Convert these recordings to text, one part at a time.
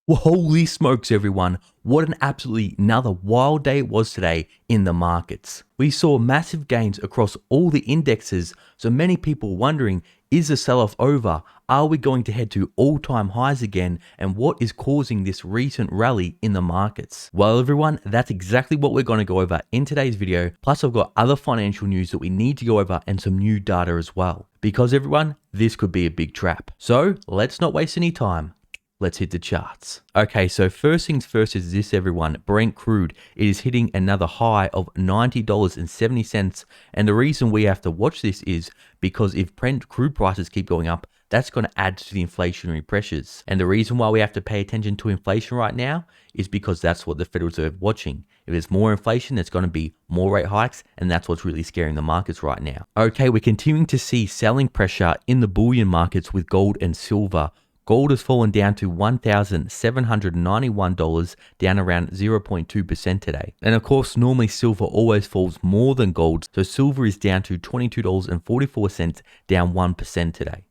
Well, holy smokes, everyone. What an absolutely another wild day it was today in the markets. We saw massive gains across all the indexes, so many people wondering, is the sell-off over? Are we going to head to all-time highs again? And what is causing this recent rally in the markets? Well, everyone, that's exactly what we're going to go over in today's video. Plus, I've got other financial news that we need to go over and some new data as well. Because everyone, this could be a big trap. So let's not waste any time. Let's hit the charts. Okay, so first things first is this, everyone. Brent Crude, it is hitting another high of $90.70. And the reason we have to watch this is because if Brent Crude prices keep going up, that's going to add to the inflationary pressures. And the reason why we have to pay attention to inflation right now is because that's what the Federal Reserve is watching. If there's more inflation, there's going to be more rate hikes, and that's what's really scaring the markets right now. Okay, we're continuing to see selling pressure in the bullion markets with gold and silver. Gold has fallen down to $1,791, down around 0.2% today. And of course, normally silver always falls more than gold, so silver is down to $22.44, down 1% today.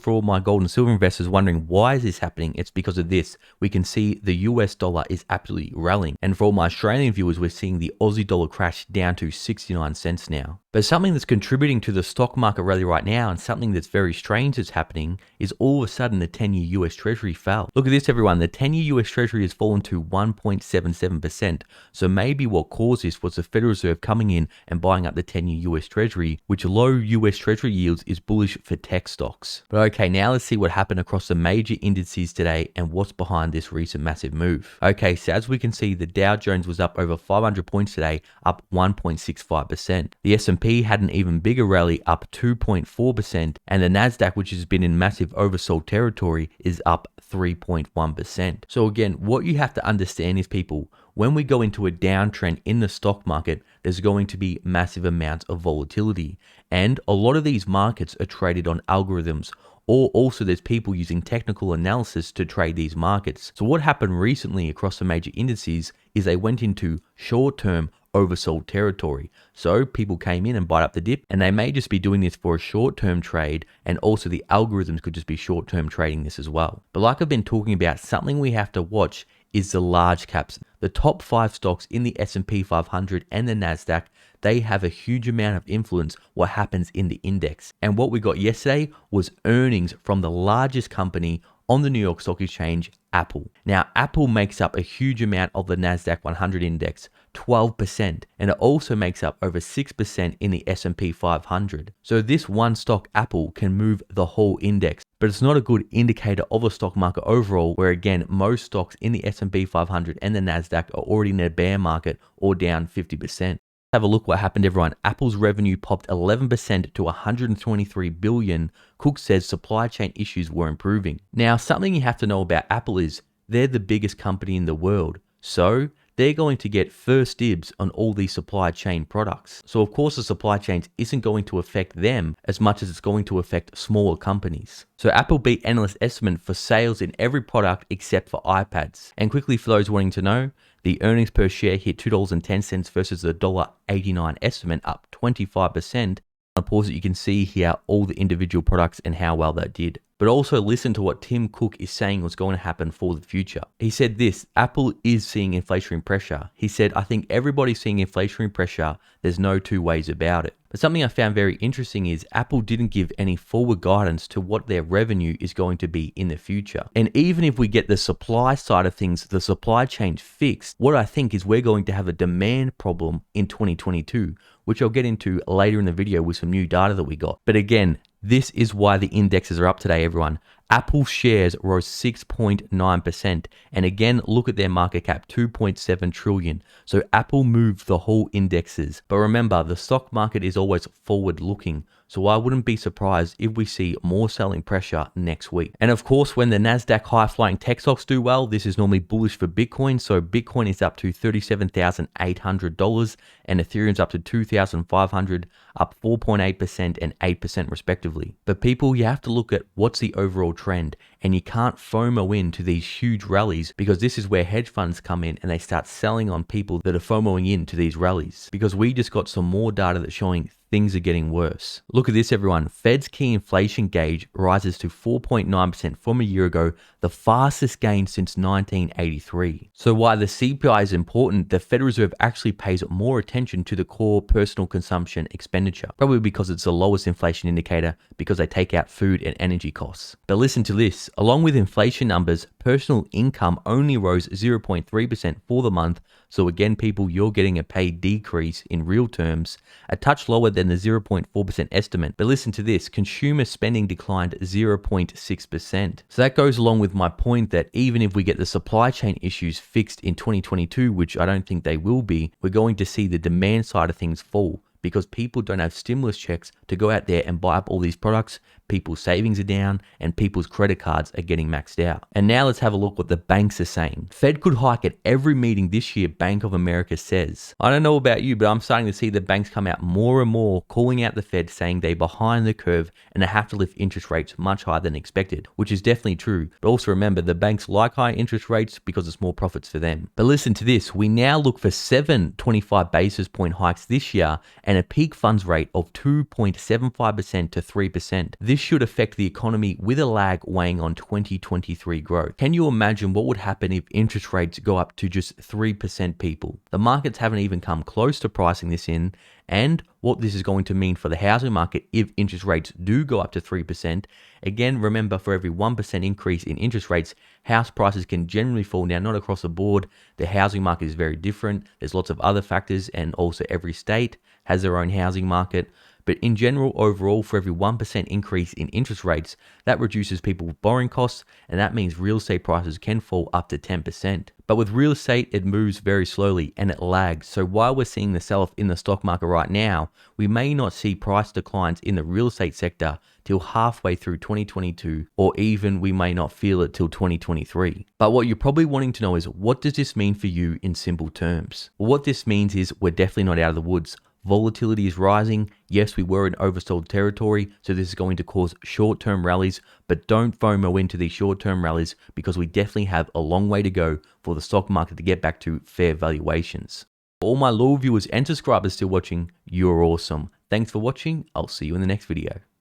For all my gold and silver investors wondering why is this happening, it's because of this. We can see the US dollar is absolutely rallying. And for all my Australian viewers, we're seeing the Aussie dollar crash down to 69 cents now. But something that's contributing to the stock market rally right now, and something that's very strange that's happening, is all of a sudden the 10-year US Treasury fell. Look at this, everyone. The 10-year US Treasury has fallen to 1.77%. So maybe what caused this was the Federal Reserve coming in and buying up the 10-year US Treasury, which low US Treasury yields is bullish for tech stocks. But okay, now let's see what happened across the major indices today and what's behind this recent massive move. Okay, so as we can see, the Dow Jones was up over 500 points today, up 1.65%. The S&P had an even bigger rally, up 2.4%, and the Nasdaq, which has been in massive oversold territory, is up 3.1%. So again, what you have to understand is, people, when we go into a downtrend in the stock market, there's going to be massive amounts of volatility. And a lot of these markets are traded on algorithms, or also there's people using technical analysis to trade these markets. So what happened recently across the major indices is they went into short-term oversold territory. So people came in and bought up the dip, and they may just be doing this for a short-term trade, and also the algorithms could just be short-term trading this as well. But like I've been talking about, something we have to watch is the large caps. The top 5 stocks in the S&P 500 and the Nasdaq, they have a huge amount of influence what happens in the index. And what we got yesterday was earnings from the largest company on the New York Stock Exchange, Apple. Now, Apple makes up a huge amount of the Nasdaq 100 index, 12%, and it also makes up over 6% in the S&P 500. So this one stock, Apple, can move the whole index, but it's not a good indicator of the stock market overall, where again, most stocks in the S&P 500 and the Nasdaq are already in a bear market or down 50%. Have a look what happened, everyone. Apple's revenue popped 11% to 123 billion. Cook says supply chain issues were improving. Now, something you have to know about Apple is they're the biggest company in the world. So they're going to get first dibs on all these supply chain products. So of course the supply chains isn't going to affect them as much as it's going to affect smaller companies. So Apple beat analyst estimate for sales in every product except for iPads. And quickly, for those wanting to know, the earnings per share hit $2.10 versus the $1.89 estimate, up 25%. Of course, you can see here all the individual products and how well that did. But also listen to what Tim Cook is saying was going to happen for the future. He said this: Apple is seeing inflationary pressure. He said, I think everybody's seeing inflationary pressure. There's no two ways about it. But something I found very interesting is Apple didn't give any forward guidance to what their revenue is going to be in the future. And even if we get the supply side of things, the supply chain fixed, what I think is we're going to have a demand problem in 2022, which I'll get into later in the video with some new data that we got. But again, this is why the indexes are up today, everyone. Apple shares rose 6.9%. And again, look at their market cap, 2.7 trillion. So Apple moved the whole indexes. But remember, the stock market is always forward looking. So I wouldn't be surprised if we see more selling pressure next week. And of course, when the Nasdaq high-flying tech stocks do well, this is normally bullish for Bitcoin. So Bitcoin is up to $37,800 and Ethereum's up to $2,500, up 4.8% and 8% respectively. But people, you have to look at what's the overall trend. and you can't FOMO into these huge rallies, because this is where hedge funds come in and they start selling on people that are FOMOing into these rallies, because we just got some more data that's showing things are getting worse. Look at this, everyone. Fed's key inflation gauge rises to 4.9% from a year ago, the fastest gain since 1983. So while the CPI is important, the Federal Reserve actually pays more attention to the core personal consumption expenditure, probably because it's the lowest inflation indicator, because they take out food and energy costs. But listen to this, along with inflation numbers, personal income only rose 0.3% for the month. So again, people, you're getting a pay decrease in real terms, a touch lower than the 0.4% estimate. But listen to this, consumer spending declined 0.6%. So that goes along with my point that even if we get the supply chain issues fixed in 2022, which I don't think they will be, we're going to see the demand side of things fall, because people don't have stimulus checks to go out there and buy up all these products. People's savings are down and people's credit cards are getting maxed out. And now let's have a look what the banks are saying. Fed could hike at every meeting this year, Bank of America says. I don't know about you, but I'm starting to see the banks come out more and more calling out the Fed, saying they're behind the curve and they have to lift interest rates much higher than expected, which is definitely true. But also remember, the banks like high interest rates because it's more profits for them. But listen to this, we now look for 7 25 basis point hikes this year and a peak funds rate of 2.75% to 3%. This should affect the economy with a lag weighing on 2023 growth. Can you imagine what would happen if interest rates go up to just 3%, people? The markets haven't even come close to pricing this in, and what this is going to mean for the housing market if interest rates do go up to 3%. Again, remember, for every 1% increase in interest rates, house prices can generally fall. Now, not across the board. The housing market is very different. There's lots of other factors, and also every state has their own housing market. But in general, overall, for every 1% increase in interest rates, that reduces people's borrowing costs, and that means real estate prices can fall up to 10%. But with real estate, it moves very slowly and it lags. So while we're seeing the sell-off in the stock market right now, we may not see price declines in the real estate sector till halfway through 2022, or even we may not feel it till 2023. But what you're probably wanting to know is, what does this mean for you in simple terms? Well, what this means is we're definitely not out of the woods. Volatility is rising. Yes, we were in oversold territory, so this is going to cause short-term rallies, but don't FOMO into these short-term rallies, because we definitely have a long way to go for the stock market to get back to fair valuations. For all my loyal viewers and subscribers still watching, you're awesome. Thanks for watching. I'll see you in the next video.